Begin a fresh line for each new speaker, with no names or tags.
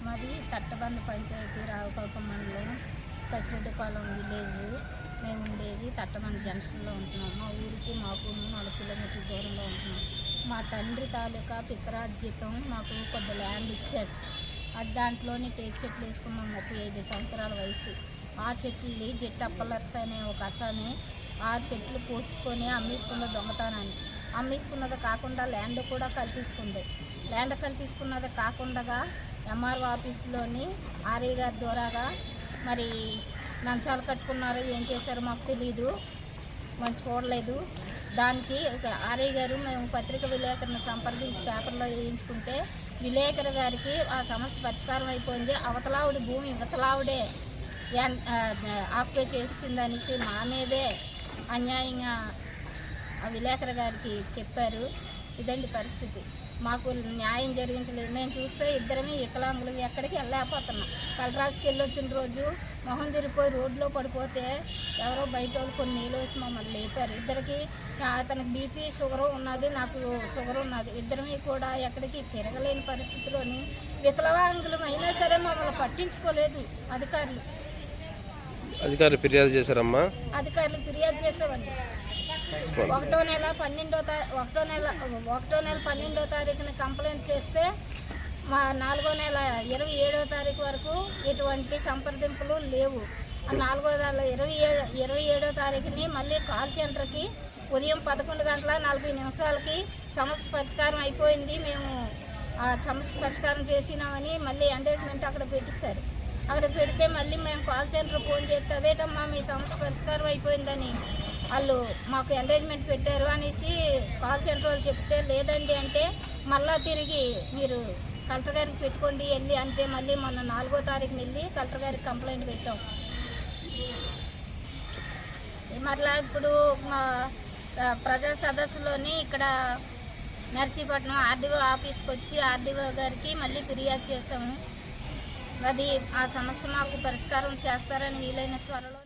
మాది తట్టబంద పంచాయతీ రావుపాలెం మండలం కసిరెడ్డిపాలెం విలేజ్. మేము ఉండేది తట్టబంద జంక్షన్లో ఉంటున్నాం. మా ఊరికి మాకు 4 కిలోమీటర్ల దూరంలో ఉంటున్నాం. మా తండ్రి తాలూకా పితరార్జితం మాకు కొద్ది ల్యాండ్ ఇచ్చాడు. అది దాంట్లోనే టేక్ చెట్లు వేసుకున్నాం. 35 సంవత్సరాల వయసు. ఆ చెట్లు జెట్టప్పలర్స్ అనే ఒక అసామి 6 చెట్లు పోసుకొని అమ్మేసుకున్న దొంగతనాన్ని. అమ్మేసుకున్నది కాకుండా ల్యాండ్ కూడా కల్పించుకుంది. ల్యాండ్ కల్పించుకున్నది కాకుండా ఎంఆర్ఓ ఆఫీసులోని ఆర్ఐ గారి ద్వారాగా మరి లంచాలు కట్టుకున్నారో ఏం చేశారో మాకు తెలీదు, మనం చూడలేదు. దానికి ఆర్ఐ గారు మేము పత్రిక విలేకరుని సంప్రదించి పేపర్లో వేయించుకుంటే విలేకరు గారికి ఆ సమస్య పరిష్కారం అయిపోయింది, అవతలావిడి భూమి ఇవతలావిడే ఆక్యుపై చేసిందనేసి మా మీదే అన్యాయంగా ఆ విలేకరు గారికి చెప్పారు. ఇదండి పరిస్థితి. మాకు న్యాయం జరిగించలేదు. మేము చూస్తే ఇద్దరమే వికలాంగులు, ఎక్కడికి వెళ్ళలేకపోతున్నాం. కలరాజుకి వెళ్ళొచ్చిన రోజు మొహం తిరిగిపోయి రోడ్లో పడిపోతే ఎవరో బయట వాళ్ళు కొన్ని నీళ్ళు వేసి మమ్మల్ని లేపారు. ఇద్దరికి అతనికి బీపీ షుగరు ఉన్నది, నాకు షుగర్ ఉన్నది. ఇద్దరమే కూడా ఎక్కడికి తిరగలేని పరిస్థితిలోని వికలాంగులు అయినా సరే మమ్మల్ని పట్టించుకోలేదు అధికారులు.
ఫిర్యాదు చేశారమ్మా?
అధికారులు ఫిర్యాదు చేసామండి. 1వ నెల 12వ తారీఖున కంప్లైంట్ చేస్తే మా 4వ నెల 27వ తారీఖు వరకు ఎటువంటి సంప్రదింపులు లేవు. 4వ నెల 27వ తారీఖుని మళ్ళీ కాల్ సెంటర్కి ఉదయం 11:40 సమస్య పరిష్కారం అయిపోయింది, మేము ఆ సమస్య పరిష్కారం చేసినామని మళ్ళీ ఎండేజ్మెంట్ అక్కడ పెట్టిస్తారు. అక్కడ పెడితే మళ్ళీ మేము కాల్ సెంటర్ ఫోన్ చేస్తే అదేటమ్మా మీ సమస్య పరిష్కారం అయిపోయిందని వాళ్ళు మాకు ఎంగేజ్మెంట్ పెట్టారు అనేసి కాల్ సెంటర్ వాళ్ళు చెప్తే లేదండి అంటే మళ్ళీ తిరిగి మీరు కలెక్టర్ గారికి పెట్టుకోండి వెళ్ళి అంటే మళ్ళీ మొన్న 4వ తారీఖున వెళ్ళి కలెక్టర్ గారికి కంప్లైంట్ పెట్టాం. మరలా ఇప్పుడు మా ప్రజా సదస్సులోని ఇక్కడ నర్సీపట్నం ఆర్డీఓ ఆఫీస్కి వచ్చి ఆర్డీఓ గారికి మళ్ళీ ఫిర్యాదు చేసాము. అది ఆ సమస్య మాకు పరిష్కారం చేస్తారని వీలైన త్వరలో